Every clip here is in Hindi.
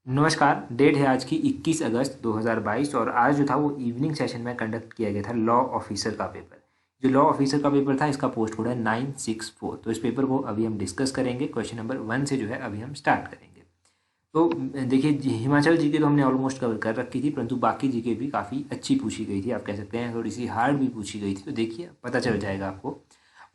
नमस्कार। डेट है आज की 21 अगस्त 2022 और आज जो था वो इवनिंग सेशन में कंडक्ट किया गया था लॉ ऑफिसर का पेपर। जो लॉ ऑफिसर का पेपर था इसका पोस्ट कोड है 964। तो इस पेपर को अभी हम डिस्कस करेंगे। क्वेश्चन नंबर 1 से जो है अभी हम स्टार्ट करेंगे। तो देखिए हिमाचल जीके तो हमने ऑलमोस्ट कवर कर रखी थी, परंतु बाकी जीके भी काफ़ी अच्छी पूछी गई थी, आप कह सकते हैं थोड़ी सी हार्ड भी पूछी गई थी। तो देखिए पता चल जाएगा आपको।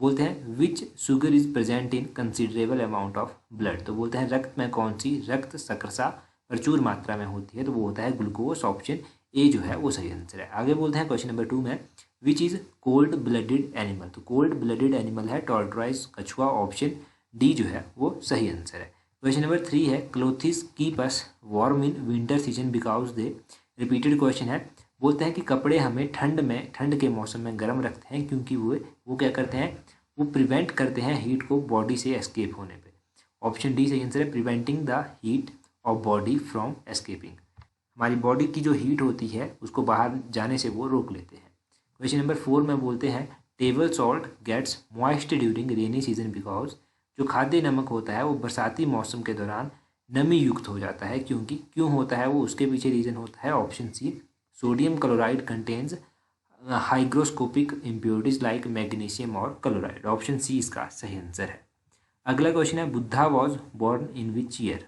बोलते हैं which sugar is present in considerable amount of blood. तो बोलते हैं रक्त में कौन सी रक्त शर्करा प्रचुर मात्रा में होती है, तो वो होता है ग्लूकोज। ऑप्शन ए जो है वो सही आंसर है। आगे बोलते हैं क्वेश्चन नंबर 2 में which is cold blooded animal. तो कोल्ड ब्लडेड एनिमल है टॉर्टोइज कछुआ। ऑप्शन डी जो है वो सही आंसर है। क्वेश्चन नंबर 3 है clothes keep us warm in winter season because they. Repeated question है। बोलते हैं कि कपड़े हमें ठंड के मौसम में गर्म रखते हैं क्योंकि वो क्या करते हैं, वो प्रिवेंट करते हैं हीट को बॉडी से एस्केप होने पे। ऑप्शन डी सही आंसर है, preventing the heat of body from escaping. हमारी बॉडी की जो हीट होती है उसको बाहर जाने से वो रोक लेते हैं। क्वेश्चन नंबर 4 में बोलते हैं table salt gets moist during rainy season because. जो खाद्य नमक होता है वो बरसाती मौसम के दौरान नमी युक्त हो जाता है क्योंकि क्यों होता है वो, उसके पीछे रीज़न होता है option c sodium chloride contains hygroscopic impurities like magnesium और क्लोराइड। ऑप्शन सी इसका सही आंसर है। अगला क्वेश्चन है Buddha was born in which year.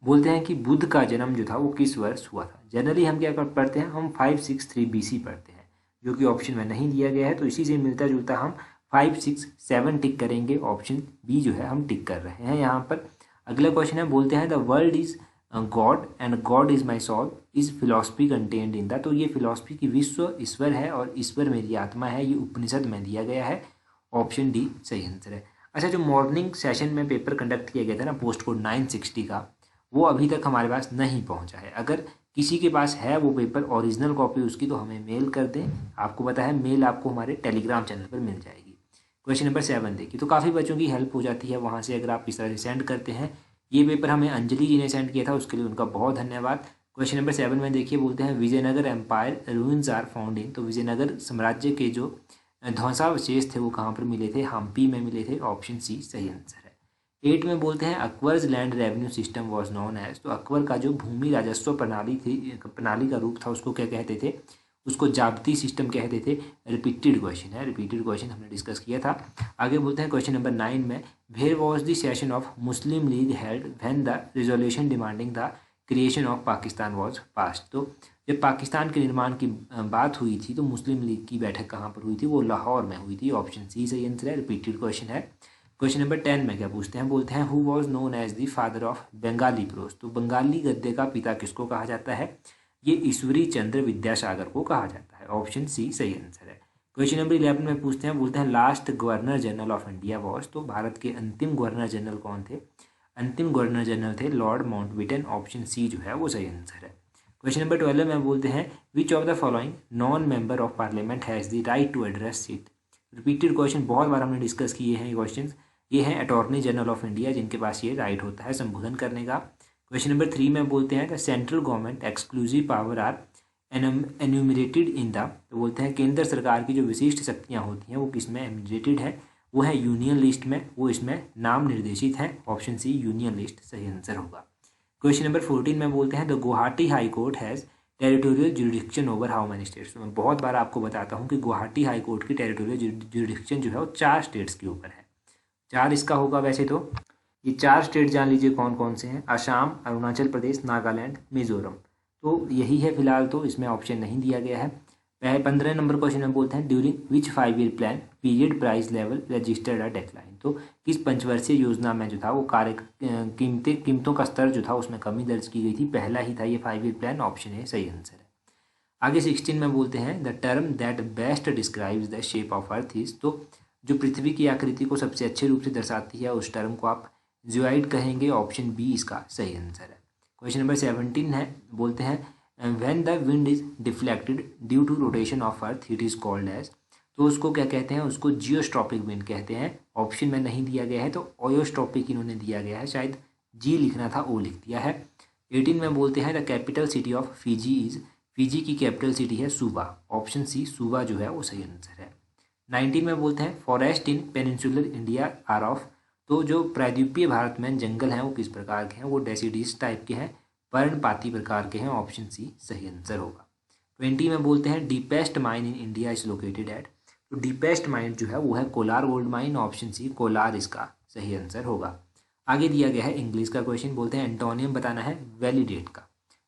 बोलते हैं कि बुद्ध का जन्म जो था वो किस वर्ष हुआ था। जनरली हम क्या पढ़ते हैं, हम 563 BC पढ़ते हैं, जो कि ऑप्शन में नहीं दिया गया है। तो इसी से मिलता जुलता हम 567 टिक करेंगे। ऑप्शन बी जो है हम टिक कर रहे हैं यहाँ पर। अगला क्वेश्चन है बोलते हैं the world is God and God is my soul is philosophy contained in the. तो ये फिलोसफी की विश्व ईश्वर है और ईश्वर मेरी आत्मा है, ये उपनिषद में दिया गया है। ऑप्शन डी सही आंसर है। अच्छा, जो मॉर्निंग सेशन में पेपर कंडक्ट किया गया था ना पोस्ट कोड 960 का, वो अभी तक हमारे पास नहीं पहुंचा है। अगर किसी के पास है वो पेपर ओरिजिनल कॉपी उसकी, तो हमें मेल कर दें। आपको पता है मेल आपको हमारे टेलीग्राम चैनल पर मिल जाएगी। क्वेश्चन नंबर 7 देखिए, तो काफ़ी बच्चों की हेल्प हो जाती है वहाँ से अगर आप इस तरह से सेंड करते हैं। ये पेपर हमें अंजलि जी ने सेंड किया था, उसके लिए उनका बहुत धन्यवाद। क्वेश्चन नंबर 7 में देखिए बोलते हैं Vijayanagar empire ruins are found in. तो विजयनगर साम्राज्य के जो ध्वंसावशेष थे वो कहाँ पर मिले थे, हम्पी में मिले थे। ऑप्शन सी सही आंसर है। 8 में बोलते हैं Akbar's land revenue system was known as. तो अकबर का जो भूमि राजस्व प्रणाली थी, प्रणाली का रूप था, उसको क्या कहते थे, उसको जाब्ती सिस्टम कहते थे। रिपीटेड क्वेश्चन है, रिपीटेड क्वेश्चन हमने डिस्कस किया था। आगे बोलते हैं क्वेश्चन नंबर 9 में where was the session of Muslim league held when the resolution demanding the creation of Pakistan was passed. तो जब पाकिस्तान के निर्माण की बात हुई थी तो मुस्लिम लीग की बैठक कहाँ पर हुई थी, वो लाहौर में हुई थी। ऑप्शन सी सही आंसर है, रिपीटेड क्वेश्चन है। क्वेश्चन नंबर 10 में क्या पूछते हैं, बोलते हैं who was known as the father of Bengali prose. तो बंगाली गद्य का पिता किसको कहा जाता है, ये ईश्वरी चंद्र विद्यासागर को कहा जाता है। ऑप्शन सी सही आंसर है। क्वेश्चन नंबर 11 में पूछते हैं, बोलते हैं last governor general of India was. तो भारत के अंतिम गवर्नर जनरल कौन थे, अंतिम गवर्नर जनरल थे लॉर्ड माउंटबेटन। ऑप्शन सी जो है वो सही आंसर है। क्वेश्चन नंबर 12 में बोलते हैं which of the following non member of parliament has the right to address seat. Repeated question, बहुत बार हमने डिस्कस किए हैं ये क्वेश्चन। ये हैं अटॉर्नी जनरल ऑफ इंडिया, जिनके पास ये राइट होता है संबोधन करने का। क्वेश्चन नंबर 3 में बोलते हैं the central government exclusive power are enumerated in the. तो बोलते हैं केंद्र सरकार की जो विशिष्ट शक्तियाँ होती हैं वो किस में एन्यूमरेटेड है, वो है यूनियन लिस्ट में, वो इसमें नाम निर्देशित है। ऑप्शन सी यूनियन लिस्ट सही आंसर होगा। क्वेश्चन नंबर 14 में बोलते हैं the Guwahati high court has territorial jurisdiction over how many states. मैं बहुत बार आपको बताता हूँ कि गुवाहाटी हाई कोर्ट की टेरिटोरियल जुरिडिक्शन जो है वो 4 स्टेट्स के ऊपर है। 4 इसका होगा वैसे तो। ये 4 स्टेट जान लीजिए कौन कौन से हैं, असम, अरुणाचल प्रदेश, नागालैंड, मिजोरम। तो यही है फिलहाल, तो इसमें ऑप्शन नहीं दिया गया है। 15 नंबर क्वेश्चन में बोलते हैं during which 5 year plan period price level registered a decline. तो किस पंचवर्षीय योजना में जो था वो कीमतों का स्तर जो था उसमें कमी दर्ज की गई थी। पहला ही था ये 5 ईयर प्लान। ऑप्शन है सही आंसर है। आगे 16 में बोलते हैं the term that best describes the shape of earth is. तो जो पृथ्वी की आकृति को सबसे अच्छे रूप से दर्शाती है उस टर्म को आप जियोइड कहेंगे। ऑप्शन बी इसका सही आंसर है। क्वेश्चन नंबर 17 है, बोलते हैं when the wind is deflected due to rotation of earth it is called as. तो उसको क्या कहते हैं, उसको जियोस्ट्रॉपिक विंड कहते हैं। ऑप्शन में नहीं दिया गया है तो ओयोस्ट्रॉपिक इन्होंने दिया गया है, शायद जी लिखना था, ओ लिख दिया है। 18 में बोलते हैं the capital city of Fiji is. Fiji की कैपिटल सिटी है सुबा। ऑप्शन सी सुबा जो है वो सही आंसर है। 19 में बोलते हैं forest in peninsular India are of. तो जो प्रायद्वीपीय भारत में जंगल हैं वो किस प्रकार के हैं, वो डेसिडियस टाइप के हैं, पर्णपाती प्रकार के हैं, ऑप्शन सी सही आंसर होगा। 20 में बोलते हैं deepest mine in India is located at, तो डीपेस्ट माइन जो है वो है Kolar gold mine, option C Kolar इसका सही आंसर होगा। आगे दिया गया है इंग्लिश का क्वेश्चन, बोलते हैं एंटोनियम बताना है वैलिडेट का,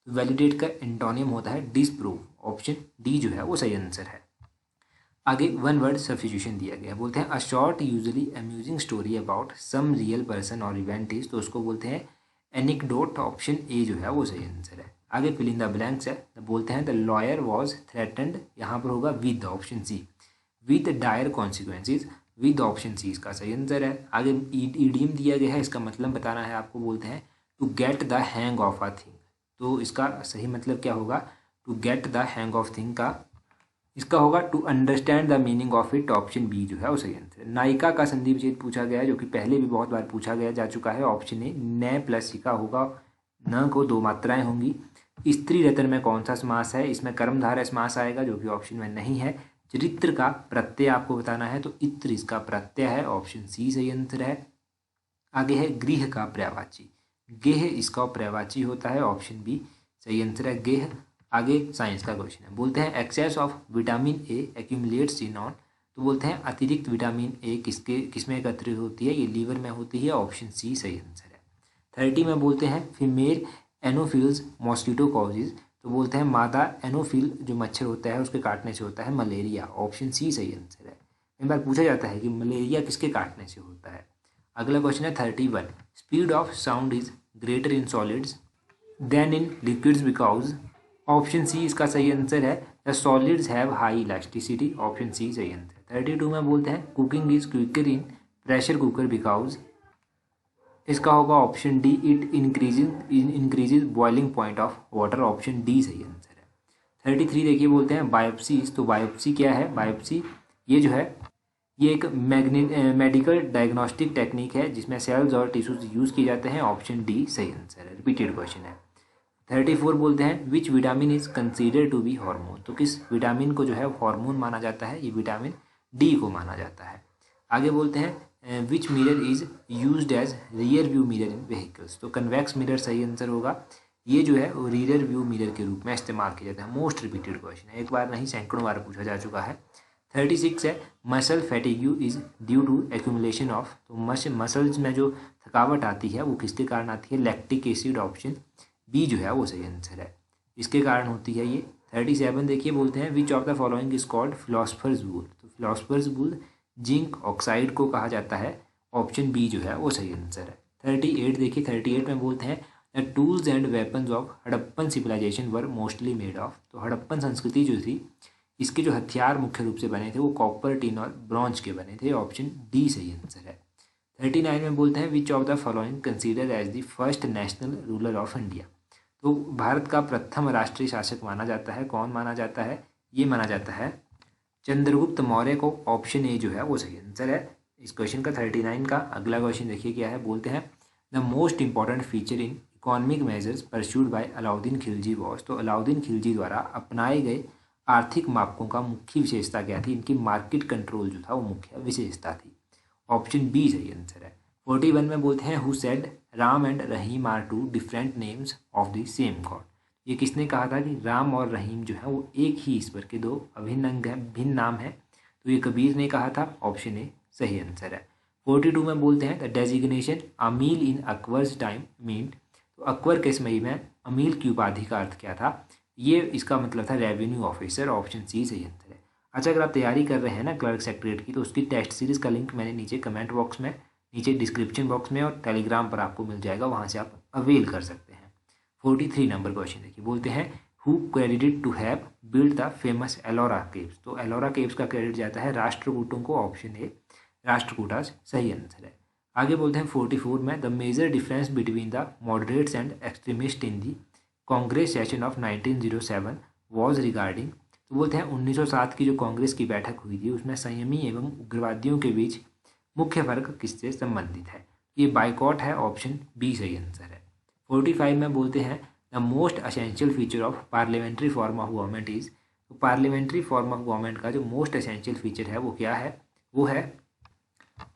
तो वैलिडेट का एंटोनियम होता है डिसप्रूव, ऑप्शन डी जो है वो सही आंसर है। आगे वन वर्ड सब्स्टिट्यूशन दिया गया है, बोलते हैं a short usually amusing story about some real person और इवेंट इज, तो उसको बोलते हैं एनिक्डोट, ऑप्शन ए जो है वो सही आंसर है। आगे फिल इन द ब्लैंक्स है, तो बोलते हैं द लॉयर वॉज थ्रेटन्ड, यहाँ पर होगा with, option C, with dire consequences, with, option सी इसका सही आंसर है। आगे ईडियम दिया गया है, इसका मतलब बताना है आपको, बोलते हैं to get the hang of a thing, तो इसका सही मतलब क्या होगा, to get the hang of thing का इसका होगा to understand the meaning of it, option B जो है वो सही आंसर है। नायिका का संधि विच्छेद पूछा गया है, जो कि पहले भी बहुत बार पूछा गया जा चुका है, ऑप्शन ए न प्लस सिका होगा, न को दो मात्राएं होंगी। स्त्री रत्न में कौन सा समास है, इसमें कर्मधारय समास आएगा, जो कि ऑप्शन में नहीं है। चरित्र का प्रत्यय आपको बताना है, तो इत्र इसका प्रत्यय है, ऑप्शन सी सही आंसर है। आगे है गृह का पर्यायवाची, गेह इसका पर्यायवाची होता है, ऑप्शन बी सही आंसर है गेह। आगे साइंस का क्वेश्चन है, बोलते हैं excess of vitamin A accumulates in on, तो बोलते हैं अतिरिक्त विटामिन ए किसमें एकत्रित होती है, ये लीवर में होती है, ऑप्शन सी सही आंसर है। 30 में बोलते हैं फीमेल एनोफिल्स मॉस्किटो कॉजेज, तो बोलते हैं मादा एनोफिल जो मच्छर होता है उसके काटने से होता है मलेरिया, ऑप्शन सी सही आंसर है। कई बार पूछा जाता है कि मलेरिया किसके काटने से होता है। अगला क्वेश्चन है 31, speed of sound is greater in solids than in liquids because, option सी इसका सही आंसर है the solids have high elasticity, option C सही आंसर। 32 में बोलते हैं cooking is quicker in pressure cooker because, इसका होगा option D it increases boiling point of water, option D सही आंसर है। 33 देखिए, बोलते हैं बायोप्सीज, तो बायोप्सी क्या है, बायोप्सी ये जो है ये एक मेडिकल डायग्नोस्टिक टेक्निक है जिसमें सेल्स और टिश्यूज यूज़ किए जाते हैं, ऑप्शन डी सही आंसर है। रिपीटेड क्वेश्चन है। 34 बोलते हैं which vitamin is consider to be hormone, तो किस विटामिन को जो है हार्मोन माना जाता है, ये विटामिन डी को माना जाता है। आगे बोलते हैं which mirror is used as rear view mirror in vehicles, तो कन्वेक्स मिरर सही आंसर होगा, ये जो है वो रियर व्यू मिरर के रूप में इस्तेमाल किया जाता है। मोस्ट रिपीटेड क्वेश्चन है, एक बार नहीं सैकड़ों बार पूछा जा चुका है। 36 है muscle fatigue is due to accumulation of, तो मसल्स में जो थकावट आती है वो किसके कारण आती है, लैक्टिक एसिड, ऑप्शन बी जो है वो सही आंसर है, इसके कारण होती है ये। 37 देखिए, बोलते हैं which of the following is called philosopher's wool, तो फिलोसफर्स वूल जिंक ऑक्साइड को कहा जाता है, ऑप्शन बी जो है वो सही आंसर है। 38 देखिए, 38 में बोलते हैं the tools and weapons of Harappan civilisation were mostly made of, तो हड़प्पन संस्कृति जो थी इसके जो हथियार मुख्य रूप से बने थे वो कॉपर, टिन और ब्रॉन्ज के बने थे, ऑप्शन डी सही आंसर है। 39 में बोलते हैं which of the following consider as the first national ruler of India, तो भारत का प्रथम राष्ट्रीय शासक माना जाता है, कौन माना जाता है, ये माना जाता है चंद्रगुप्त मौर्य को, ऑप्शन ए जो है वो सही आंसर है इस क्वेश्चन का। 39 का अगला क्वेश्चन देखिए क्या है, बोलते हैं the most important feature in economic measures pursued by Alauddin Khilji was, तो अलाउद्दीन खिलजी द्वारा अपनाए गए आर्थिक मापकों का मुख्य विशेषता क्या थी, इनकी मार्केट कंट्रोल जो था वो मुख्य विशेषता थी, ऑप्शन बी सही आंसर है। 41 में बोलते हैं who said Ram and Rahim are two different names of the same God, ये किसने कहा था कि राम और रहीम जो है वो एक ही ईश्वर के दो अभिन्न अंग हैं, भिन्न नाम है, तो ये कबीर ने कहा था, ऑप्शन ए सही आंसर है। 42 में बोलते हैं the designation amil in Akbar's time meant, तो अकबर के समय में अमील की उपाधि का अर्थ क्या था, ये इसका मतलब था रेवेन्यू ऑफिसर, ऑप्शन सी सही आंसर है। अच्छा, अगर आप तैयारी कर रहे हैं ना क्लर्क सेक्रेटरी की, तो उसकी टेस्ट सीरीज़ का लिंक मैंने नीचे कमेंट बॉक्स में, नीचे डिस्क्रिप्शन बॉक्स में और टेलीग्राम पर आपको मिल जाएगा, वहाँ से आप अवेल कर सकते हैं। 43 नंबर क्वेश्चन देखिए, बोलते हैं who credited to have build the famous Ellora caves, तो एलोरा केव्स का क्रेडिट जाता है राष्ट्रकूटों को, ऑप्शन ए राष्ट्रकूटास सही आंसर है। आगे बोलते हैं 44 में the major difference between the moderates and extremist in the Congress session of 1907 was regarding, तो बोलते हैं 1907 की जो कांग्रेस की बैठक हुई थी उसमें संयमी एवं उग्रवादियों के बीच मुख्य फर्क किससे संबंधित है, ये बाइकॉट है, ऑप्शन बी सही आंसर है। 45 में बोलते हैं the most essential feature of parliamentary form of government is, तो पार्लियामेंट्री फॉर्म ऑफ गवर्नमेंट का जो मोस्ट असेंशियल फीचर है वो क्या है, वो है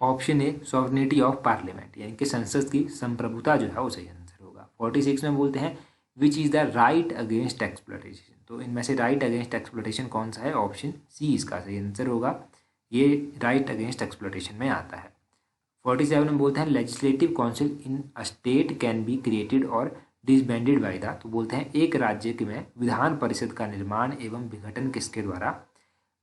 option A sovereignty of parliament, यानी कि संसद की संप्रभुता जो है वो सही आंसर होगा। 46 में बोलते हैं which is the right against exploitation. तो इनमें से राइट अगेंस्ट एक्सप्लॉयटेशन कौन सा है? ऑप्शन सी इसका सही आंसर होगा, ये राइट अगेंस्ट एक्सप्लॉयटेशन में आता है। 47 में बोलते हैं legislative council in a state can be created और डिसबैंडेड बाय द। तो बोलते हैं एक राज्य में विधान परिषद का निर्माण एवं विघटन किसके द्वारा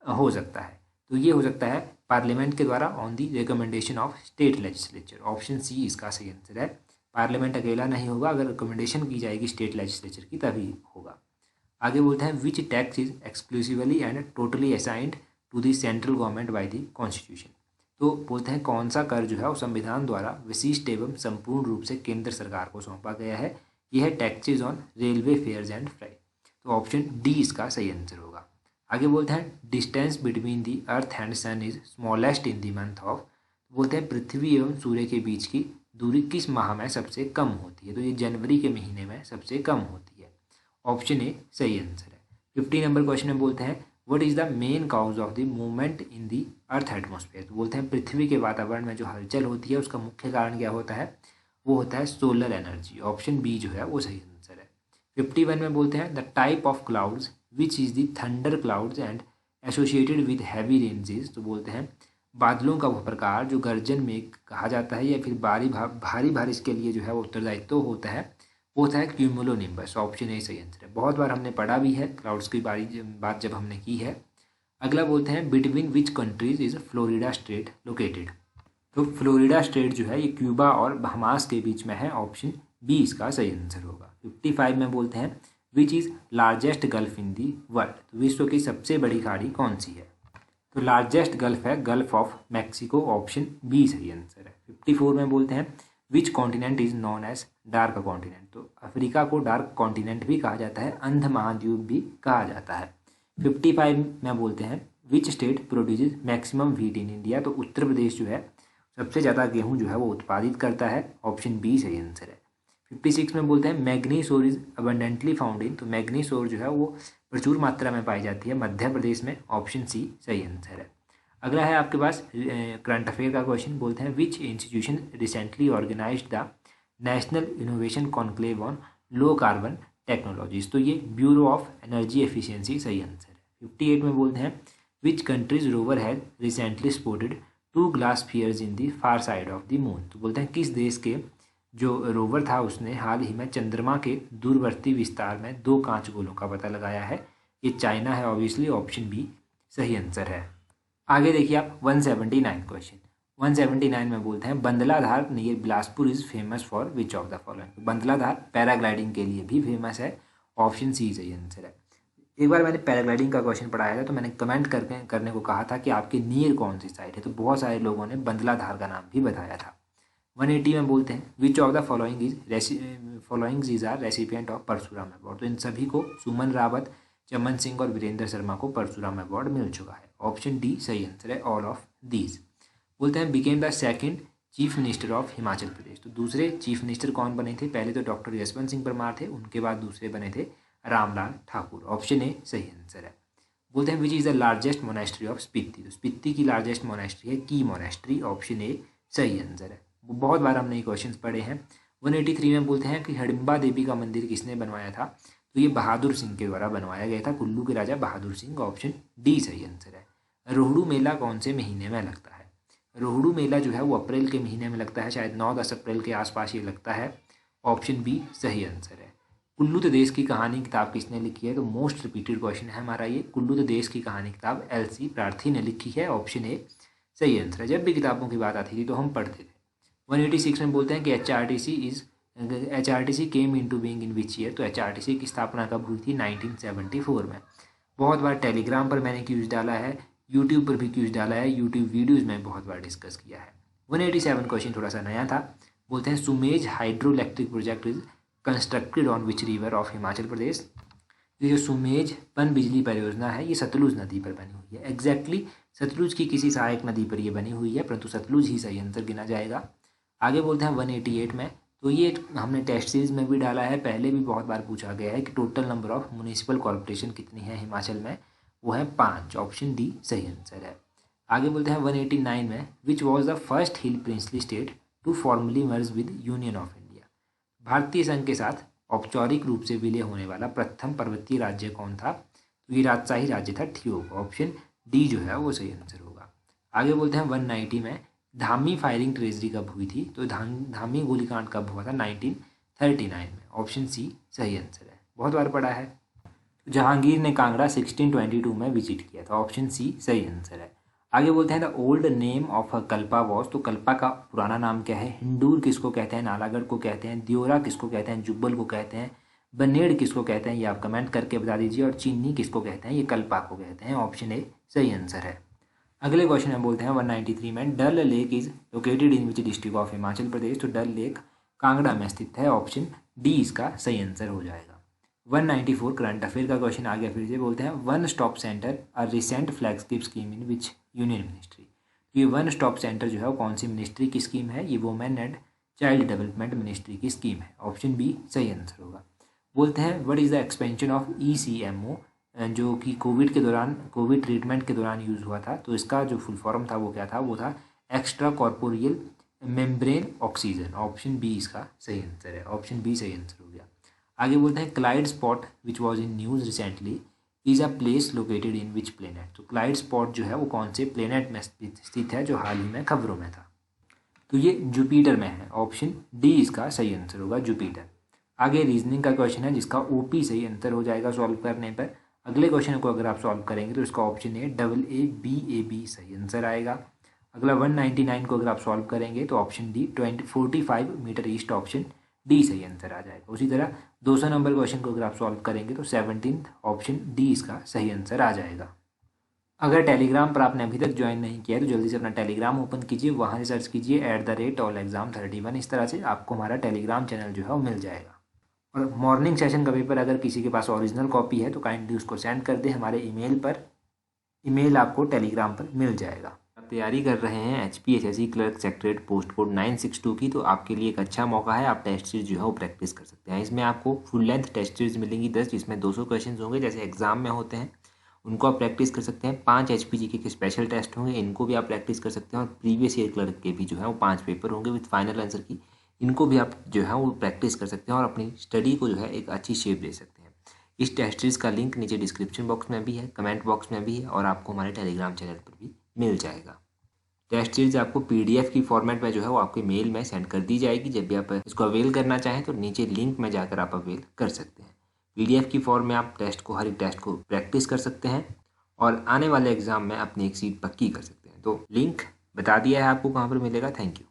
हो सकता है? तो ये हो सकता है पार्लियामेंट के द्वारा on the recommendation of state legislature. Option सी इसका सही आंसर है। पार्लियामेंट अकेला नहीं होगा, अगर रिकमेंडेशन की जाएगी स्टेट लेजिस्लेचर की तभी होगा। आगे बोलते हैं which tax is exclusively and totally assigned to the central government by the constitution. तो बोलते हैं कौन सा कर जो है वो संविधान द्वारा विशिष्ट एवं संपूर्ण रूप से केंद्र सरकार को सौंपा गया है? यह है taxes on railway fares and freight. तो ऑप्शन डी इसका सही आंसर होगा। आगे बोलते हैं distance between the earth and sun is smallest in the month of. बोलते हैं पृथ्वी एवं सूर्य के बीच की दूरी किस माह में सबसे कम होती है? तो ये जनवरी के महीने में सबसे कम होती है। ऑप्शन ए सही आंसर है। 50 नंबर क्वेश्चन में बोलते हैं what is the main cause of the movement in the earth atmosphere. तो बोलते हैं पृथ्वी के वातावरण में जो हलचल होती है उसका मुख्य कारण क्या होता है? वो होता है सोलर एनर्जी। ऑप्शन बी जो है वो सही आंसर है। 51 में बोलते हैं the type of clouds which is the thunder clouds and associated with heavy ranges. तो बोलते हैं बादलों का वो प्रकार जो गर्जन में कहा जाता है या फिर भारी बारिश के लिए जो है वो उत्तरदायित्व होता है, वो होता है क्यूमुलोनिम्बस। ऑप्शन ए सही आंसर है। बहुत बार हमने पढ़ा भी है क्लाउड्स की बात जब हमने की है। अगला बोलते हैं between which countries is Florida state located. तो फ्लोरिडा स्टेट जो है ये क्यूबा और बहामास के बीच में है। ऑप्शन बी इसका सही आंसर होगा। 55 में बोलते हैं which is largest gulf in the world. तो विश्व की सबसे बड़ी खाड़ी कौन सी है? तो लार्जेस्ट गल्फ है gulf of Mexico. Option B सही आंसर है। 54 में बोलते हैं which continent is known as dark continent. तो अफ्रीका को डार्क कॉन्टिनेंट भी कहा जाता है, अंध महाद्वीप भी कहा जाता है। 55 में बोलते हैं which state produces maximum wheat in India. तो उत्तर प्रदेश जो है सबसे ज़्यादा गेहूं जो है वो उत्पादित करता है। ऑप्शन बी सही आंसर है। 56 में बोलते हैं manganese ore is abundantly found in. तो मैग्नीज ओर जो है वो प्रचुर मात्रा में पाई जाती है मध्य प्रदेश में। ऑप्शन सी सही आंसर है। अगला है आपके पास करंट अफेयर का क्वेश्चन। बोलते हैं which institution recently organised the national innovation conclave on low carbon technologies. तो ये ब्यूरो ऑफ एनर्जी एफिशिएंसी सही आंसर है। 58 में बोलते हैं which country's rover has recently spotted 2 glass spheres in the far side of the moon. तो बोलते हैं किस देश के जो रोवर था उसने हाल ही में चंद्रमा के दूरवर्ती विस्तार में 2 कांच गोलों का पता लगाया है? ये चाइना है ऑब्वियसली। ऑप्शन बी सही आंसर है। आगे देखिए आप 179 क्वेश्चन। 179 में बोलते हैं Bandladhar near Bilaspur is famous for which of the following. Bandladhar paragliding के लिए भी फेमस है। ऑप्शन सी सही आंसर है। एक बार मैंने पैराग्लाइडिंग का क्वेश्चन पढ़ाया था तो मैंने कमेंट करने को कहा था कि आपके नियर कौन सी साइट है, तो बहुत सारे लोगों ने बंदलाधार का नाम भी बताया था। 180 में बोलते हैं which of the followings is are recipient of Parshuram award. तो इन सभी को सुमन रावत, चमन सिंह और वीरेंद्र शर्मा को परशुराम अवार्ड मिल चुका है। ऑप्शन डी सही आंसर है, ऑल ऑफ दीज। बोलते हैं became the second chief minister of Himachal Pradesh. तो दूसरे चीफ मिनिस्टर कौन बने थे? पहले तो डॉक्टर यशवंत सिंह परमार थे, उनके बाद दूसरे बने थे रामलाल ठाकुर। ऑप्शन ए सही आंसर है। बोलते हैं which is the largest monastery of Spiti. तो स्पीति की लार्जेस्ट मोनेस्ट्री है की मोनेस्ट्री। ऑप्शन ए सही आंसर है। बहुत बार हमने ये क्वेश्चन पढ़े हैं। 183 में बोलते हैं कि हिडिंबा देवी का मंदिर किसने बनवाया था? तो ये बहादुर सिंह के द्वारा बनवाया गया था, कुल्लू के राजा बहादुर सिंह। ऑप्शन डी सही आंसर है। रोहड़ू मेला कौन से महीने में लगता है? रोहड़ू मेला जो है वो अप्रैल के महीने में लगता है, शायद 9-10 अप्रैल के आसपास ये लगता है। ऑप्शन बी सही आंसर है। कुल्लू तो देश की कहानी किताब किसने लिखी है? तो मोस्ट रिपीटेड क्वेश्चन है हमारा ये। कुल्लू तो देश की कहानी किताब LC प्रार्थी ने लिखी है। ऑप्शन ए सही आंसर है। जब भी किताबों की बात आती थी तो हम पढ़ते थे। 186 में बोलते हैं कि HRTC came into being in which year. तो HRTC की स्थापना कब हुई थी? 1974 में। बहुत बार टेलीग्राम पर मैंने क्यूज डाला है, यूट्यूब पर भी क्यूज डाला है, यूट्यूब वीडियोज़ में बहुत बार डिस्कस किया है। 187 क्वेश्चन थोड़ा सा नया था। बोलते हैं सुमेज hydro electric project is constructed on which river of Himachal Pradesh. ये जो सुमेज पन बिजली परियोजना है ये सतलुज नदी पर बनी हुई है। एग्जैक्टली सतलुज की किसी सहायक नदी पर ये बनी हुई है, परंतु सतलुज ही सही आंसर गिना जाएगा। आगे बोलते हैं 188 में, तो ये हमने टेस्ट सीरीज में भी डाला है, पहले भी बहुत बार पूछा गया है कि total number of municipal corporation कितनी है हिमाचल में? वो है 5। ऑप्शन डी सही आंसर है। आगे बोलते हैं 189 में which was the first hill princely state to formally merge with union of India. भारतीय संघ के साथ औपचारिक रूप से विलय होने वाला प्रथम पर्वतीय राज्य कौन था? तो ये राजशाही राज्य था ठियोग। ऑप्शन डी जो है वो सही आंसर होगा। आगे बोलते हैं 190 में धामी फायरिंग ट्रेजरी कब हुई थी? तो धामी गोलीकांड कब हुआ था? 1939 में। ऑप्शन सी सही आंसर है, बहुत बार पढ़ा है। जहांगीर ने कांगड़ा 1622 में विजिट किया था। ऑप्शन सी सही आंसर है। आगे बोलते हैं the old name of a Kalpa was, तो कल्पा का पुराना नाम क्या है? हिंडूर किसको कहते हैं? नालागढ़ को कहते हैं। दियोरा किसको कहते हैं? जुब्बल को कहते हैं। बनेड़ किसको कहते हैं? ये आप कमेंट करके बता दीजिए। और चीनी किसको कहते हैं? ये कल्पा को कहते हैं। ऑप्शन ए सही आंसर है। अगले क्वेश्चन में बोलते हैं 193 में Dal lake is located in which district of Himachal Pradesh, तो डल लेक कांगड़ा में स्थित है। ऑप्शन डी इसका सही आंसर हो जाएगा। 194 करंट अफेयर का क्वेश्चन आ गया फिर से। बोलते हैं one stop centre a recent flagship scheme in which union ministry, ये वन स्टॉप सेंटर जो है वो कौन सी मिनिस्ट्री की स्कीम है? ये women and child development ministry की स्कीम है। ऑप्शन बी सही आंसर होगा। बोलते हैं what is the expansion of ECMO, जो कि कोविड ट्रीटमेंट के दौरान यूज़ हुआ था, तो इसका जो फुल फॉर्म था वो क्या था? वो था extra corporeal membrane oxygen. Option B इसका सही आंसर है। ऑप्शन बी सही आंसर हो गया। आगे बोलते हैं Clyde spot which was in news recently is a place located in which planet, तो क्लाइड स्पॉट जो है वो कौन से प्लेनेट में स्थित है जो हाल ही में खबरों में था? तो ये जुपिटर में है। ऑप्शन डी इसका सही आंसर होगा, जुपिटर। आगे रीजनिंग का क्वेश्चन है जिसका OP सही आंसर हो जाएगा सॉल्व करने पर। अगले क्वेश्चन को अगर आप सॉल्व करेंगे तो इसका ऑप्शन ए AABAB सही आंसर आएगा। अगला 199 को अगर आप सॉल्व करेंगे तो option D 45 metre east, option D सही आंसर आ जाएगा। उसी तरह 200 नंबर क्वेश्चन को अगर आप सॉल्व करेंगे तो 17 ऑप्शन डी इसका सही आंसर आ जाएगा। अगर टेलीग्राम पर आपने अभी तक ज्वाइन नहीं किया है तो जल्दी से अपना टेलीग्राम ओपन कीजिए, वहाँ से सर्च कीजिए @allexam31। इस तरह से आपको हमारा टेलीग्राम चैनल जो है वो मिल जाएगा। और मॉर्निंग सेशन का पेपर अगर किसी के पास ओरिजिनल कॉपी है तो काइंडली उसको सेंड कर दें हमारे ईमेल पर। ईमेल आपको टेलीग्राम पर मिल जाएगा। आप तैयारी कर रहे हैं HPSSC clerk secretariat post code 962 की, तो आपके लिए एक अच्छा मौका है। आप टेस्ट सीरीज जो है वो प्रैक्टिस कर सकते हैं। इसमें आपको फुल लेंथ टेस्ट सीरीज मिलेंगी 10, जिसमें 200 क्वेश्चन होंगे जैसे एग्जाम में होते हैं, उनको आप प्रैक्टिस कर सकते हैं। 5 HPGK के स्पेशल टेस्ट होंगे, इनको भी आप प्रैक्टिस कर सकते हैं। और प्रीवियस ईयर क्लर्क के भी जो है वो 5 पेपर होंगे विद फाइनल आंसर की, इनको भी आप जो है वो प्रैक्टिस कर सकते हैं और अपनी स्टडी को जो है एक अच्छी शेप दे सकते हैं। इस टेस्ट सीरीज का लिंक नीचे डिस्क्रिप्शन बॉक्स में भी है, कमेंट बॉक्स में भी है, और आपको हमारे टेलीग्राम चैनल पर भी मिल जाएगा। टेस्ट सीरीज आपको PDF की फॉर्मेट में जो है वो आपके मेल में सेंड कर दी जाएगी। जब भी आप इसको अवेल करना चाहें तो नीचे लिंक में जाकर आप अवेल कर सकते हैं। PDF की फॉर्म में आप हर एक टेस्ट को प्रैक्टिस कर सकते हैं और आने वाले एग्जाम में अपनी एक सीट पक्की कर सकते हैं। तो लिंक बता दिया है आपको कहाँ पर मिलेगा। Thank you.